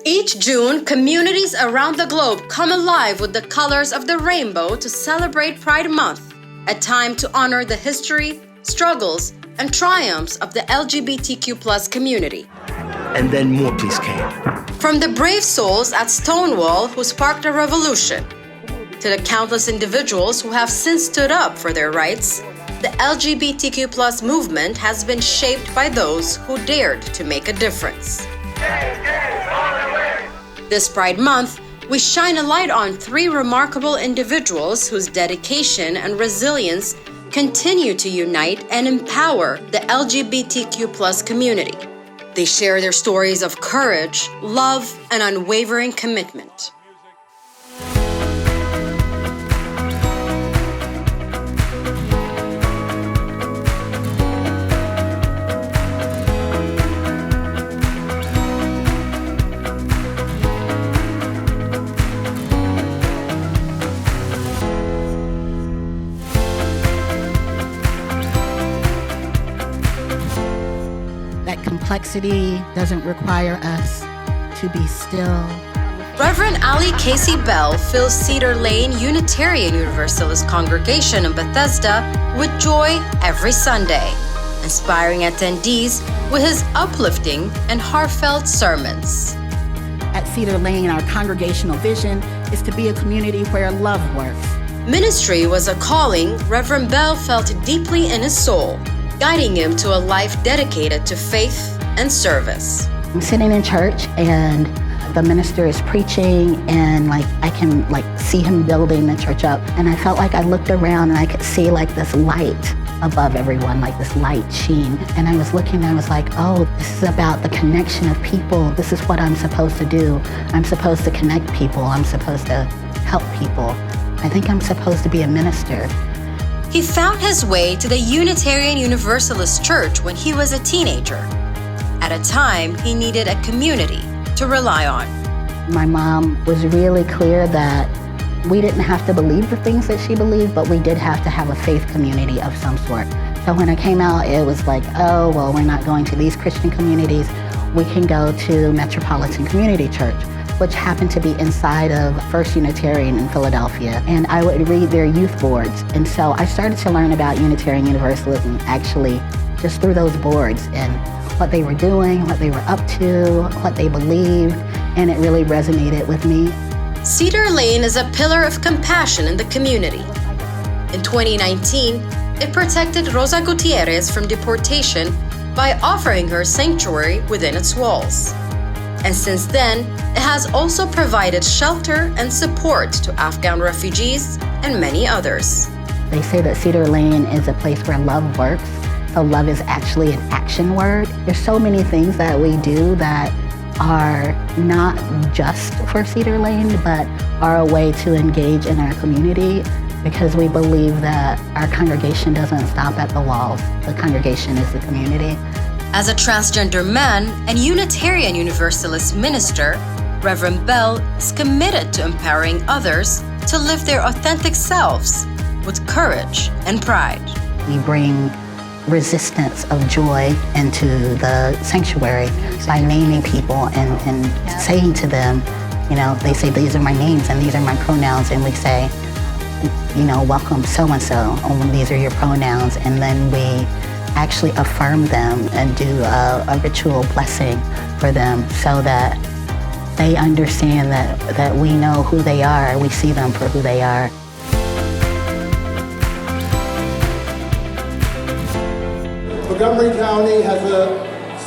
Each June, communities around the globe come alive with the colors of the rainbow to celebrate Pride Month, a time to honor the history, struggles, and triumphs of the LGBTQ+ community. And then more police came. From the brave souls at Stonewall who sparked a revolution, to the countless individuals who have since stood up for their rights, the LGBTQ+ movement has been shaped by those who dared to make a difference. This Pride Month, we shine a light on 3 remarkable individuals whose dedication and resilience continue to unite and empower the LGBTQ+ community. They share their stories of courage, love, and unwavering commitment. Complexity doesn't require us to be still. Reverend Ali Casey Bell fills Cedar Lane Unitarian Universalist congregation in Bethesda with joy every Sunday, inspiring attendees with his uplifting and heartfelt sermons. At Cedar Lane, our congregational vision is to be a community where love works. Ministry was a calling Reverend Bell felt deeply in his soul, guiding him to a life dedicated to faith and service. I'm sitting in church and the minister is preaching and I can see him building the church up. And I felt like I looked around and I could see this light above everyone, this light sheen. And I was looking and I was like, oh, this is about the connection of people. This is what I'm supposed to do. I'm supposed to connect people. I'm supposed to help people. I think I'm supposed to be a minister. He found his way to the Unitarian Universalist Church when he was a teenager. At a time, he needed a community to rely on. My mom was really clear that we didn't have to believe the things that she believed, but we did have to have a faith community of some sort. So when I came out, it was oh, well, we're not going to these Christian communities. We can go to Metropolitan Community Church, which happened to be inside of First Unitarian in Philadelphia. And I would read their youth boards. And so I started to learn about Unitarian Universalism actually just through those boards and what they were doing, what they were up to, what they believed, and it really resonated with me. Cedar Lane is a pillar of compassion in the community. In 2019, it protected Rosa Gutierrez from deportation by offering her sanctuary within its walls. And since then, it has also provided shelter and support to Afghan refugees and many others. They say that Cedar Lane is a place where love works. So love is actually an action word. There's so many things that we do that are not just for Cedar Lane, but are a way to engage in our community because we believe that our congregation doesn't stop at the walls. The congregation is the community. As a transgender man and Unitarian Universalist minister, Reverend Bell is committed to empowering others to live their authentic selves with courage and pride. We bring resistance of joy into the sanctuary by naming people and saying to them, they say, these are my names and these are my pronouns. And we say, welcome so-and-so, these are your pronouns. And then we actually affirm them and do a ritual blessing for them so that they understand that we know who they are, we see them for who they are. Montgomery County has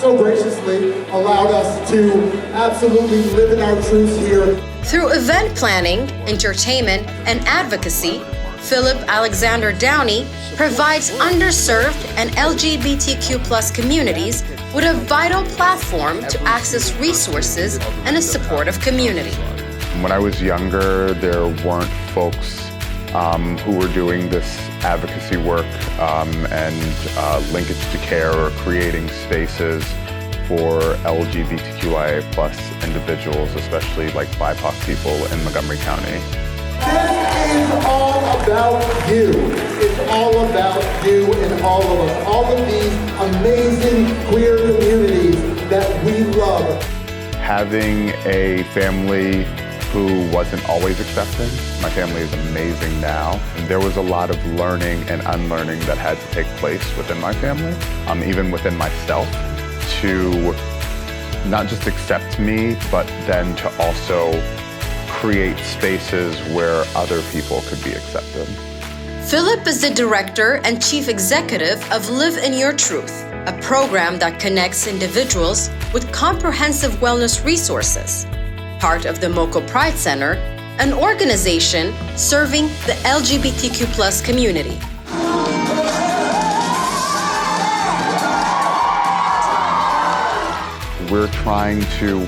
so graciously allowed us to absolutely live in our truths here. Through event planning, entertainment, and advocacy, Phillip Alexander Downie provides underserved and LGBTQ+ communities with a vital platform to access resources and a supportive community. When I was younger, there weren't folks who were doing this advocacy work and linkage to care or creating spaces for LGBTQIA+ individuals, especially BIPOC people in Montgomery County. This is all about you. It's all about you and all of us. All of these amazing queer communities that we love. having a family who wasn't always accepting. My family is amazing now. And there was a lot of learning and unlearning that had to take place within my family, even within myself, to not just accept me, but then to also create spaces where other people could be accepted. Phillip is the director and chief executive of Live in Your Truth, a program that connects individuals with comprehensive wellness resources. Part of the MoCo Pride Center, an organization serving the LGBTQ+ community. We're trying to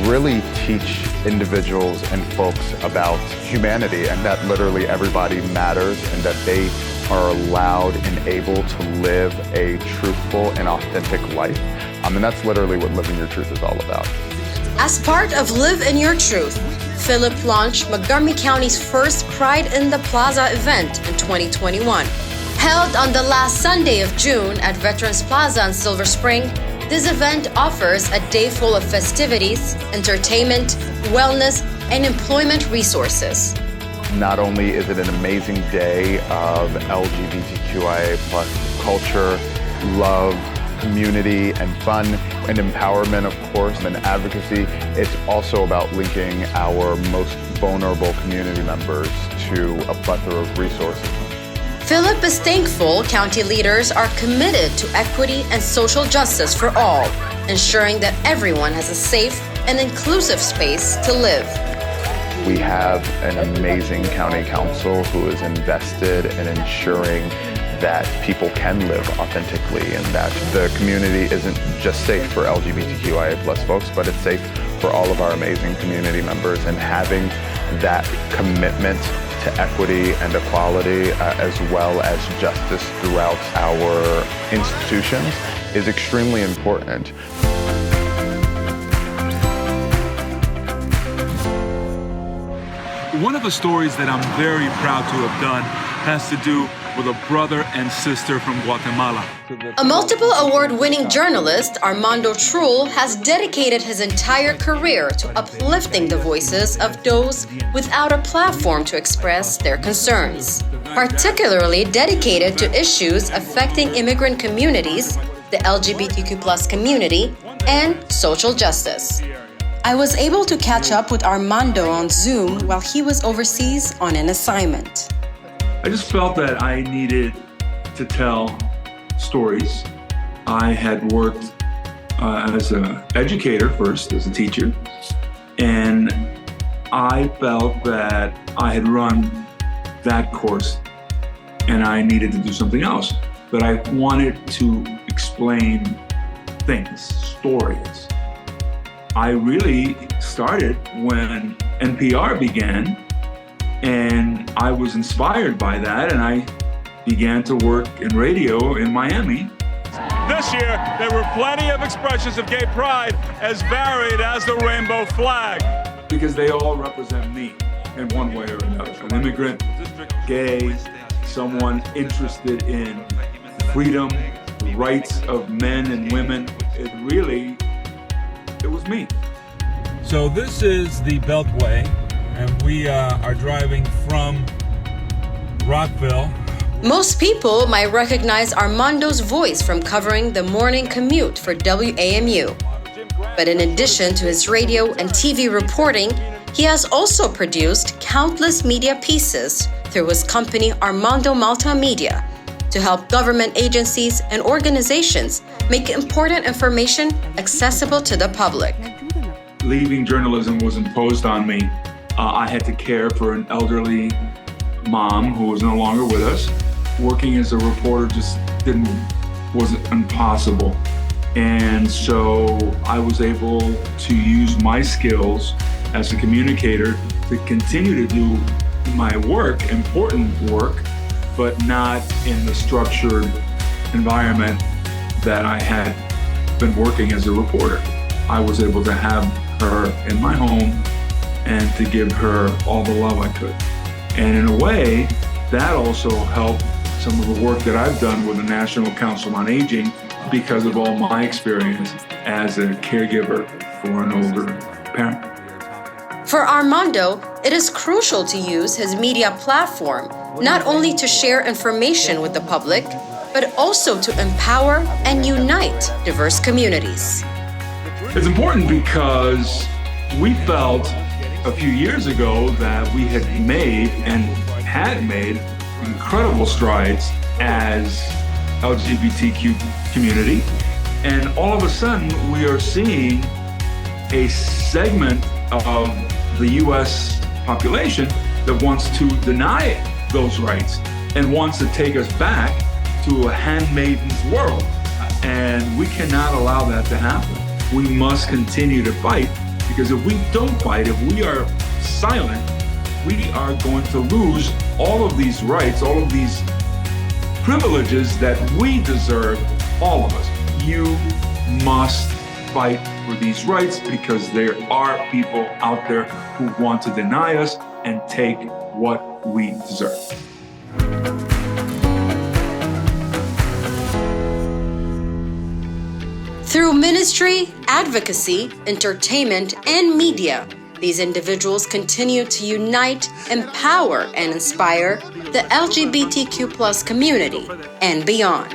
really teach individuals and folks about humanity and that literally everybody matters and that they are allowed and able to live a truthful and authentic life. And that's literally what Living Your Truth is all about. As part of Live in Your Truth, Phillip launched Montgomery County's first Pride in the Plaza event in 2021. Held on the last Sunday of June at Veterans Plaza in Silver Spring, this event offers a day full of festivities, entertainment, wellness, and employment resources. Not only is it an amazing day of LGBTQIA+ culture, love, community, and fun, and empowerment, of course, and advocacy, it's also about linking our most vulnerable community members to a plethora of resources. Phillip is thankful county leaders are committed to equity and social justice for all, ensuring that everyone has a safe and inclusive space to live. We have an amazing county council who is invested in ensuring that people can live authentically and that the community isn't just safe for LGBTQIA+ folks, but it's safe for all of our amazing community members. And having that commitment to equity and equality, as well as justice throughout our institutions, is extremely important. One of the stories that I'm very proud to have done has to do with a brother and sister from Guatemala. A multiple award-winning journalist, Armando Trull, has dedicated his entire career to uplifting the voices of those without a platform to express their concerns, particularly dedicated to issues affecting immigrant communities, the LGBTQ+ community, and social justice. I was able to catch up with Armando on Zoom while he was overseas on an assignment. I just felt that I needed to tell stories. I had worked as an educator first, as a teacher, and I felt that I had run that course and I needed to do something else. But I wanted to explain things, stories. I really started when NPR began, and I was inspired by that, and I began to work in radio in Miami. This year, there were plenty of expressions of gay pride as varied as the rainbow flag. Because they all represent me in one way or another. An immigrant, gay, someone interested in freedom, the rights of men and women. It was me. So this is the Beltway, and we are driving from Rockville. Most people might recognize Armando's voice from covering the morning commute for WAMU. But in addition to his radio and TV reporting, he has also produced countless media pieces through his company Armando Multimedia to help government agencies and organizations make important information accessible to the public. Leaving journalism was imposed on me. I had to care for an elderly mom who was no longer with us. Working as a reporter just wasn't impossible. And so I was able to use my skills as a communicator to continue to do my work, important work, but not in the structured environment that I had been working as a reporter. I was able to have her in my home and to give her all the love I could. And in a way, that also helped some of the work that I've done with the National Council on Aging because of all my experience as a caregiver for an older parent. For Armando, it is crucial to use his media platform not only to share information with the public, but also to empower and unite diverse communities. It's important because we felt a few years ago that we had made incredible strides as LGBTQ community, and all of a sudden we are seeing a segment of the U.S. population that wants to deny those rights and wants to take us back to a handmaiden's world. And we cannot allow that to happen. We must continue to fight, because if we don't fight, if we are silent, we are going to lose all of these rights, all of these privileges that we deserve, all of us. You must fight for these rights, because there are people out there who want to deny us and take what we deserve. Through ministry, advocacy, entertainment, and media, these individuals continue to unite, empower, and inspire the LGBTQ+ community and beyond.